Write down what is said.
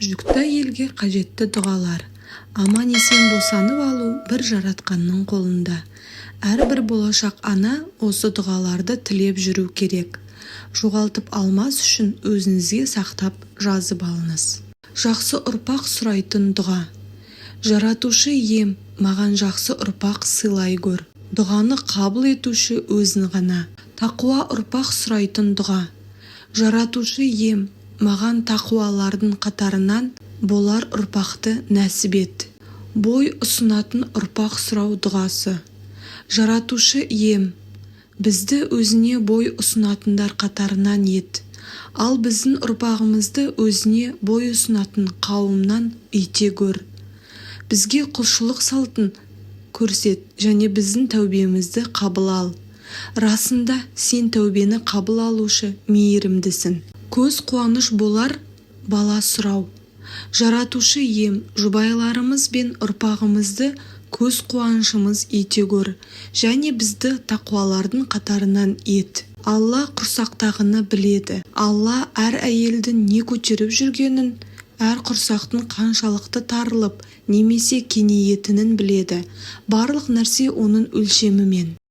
жүкті әйелге қажетті дұғалар. Аман-есен босанып алу бір жаратқанның қолында. Әрбір болашақ ана осы дұғаларды тілеп жүру керек. Жоғалтып алмас үшін өзіңізге сақтап жазып алыңыз. Жақсы ұрпақ сұрайтын дұға. Жаратушы ием, маған жақсы ұрпақ сыйлай көр. Дұғаны қабыл етуші өзің ғана. Тақуа ұрпақ сұрайтын дұға. Жаратушы ием, маған тақуалардың қатарынан болар ұрпақты нәсіп ет. Бой ұсынатын ұрпақ сұрау дұғасы. Жаратушы ием, бізді өзіне бой ұсынатындар қатарынан ет. Ал біздің ұрпағымызды өзіне бой ұсынатын қауымнан ете көр. Бізге құлшылық салтын көрсет және біздің тәубемізді қабыл ал. Расында сен тәубені қабыл алушы мейірімдісің. Көз қуаныш болар бала сұрау. Жаратушы ием, жұбайларымыз бен ұрпағымызды көз қуанышымыз ете көр және бізді тақуалардың қатарынан ет. Алла құрсақтағыны біледі. Алла әр әйелдің не көтеріп жүргенін, әр құрсақтың қаншалықты тарылып немесе кеңейетінін біледі. Барлық нәрсе оның өлшемімен.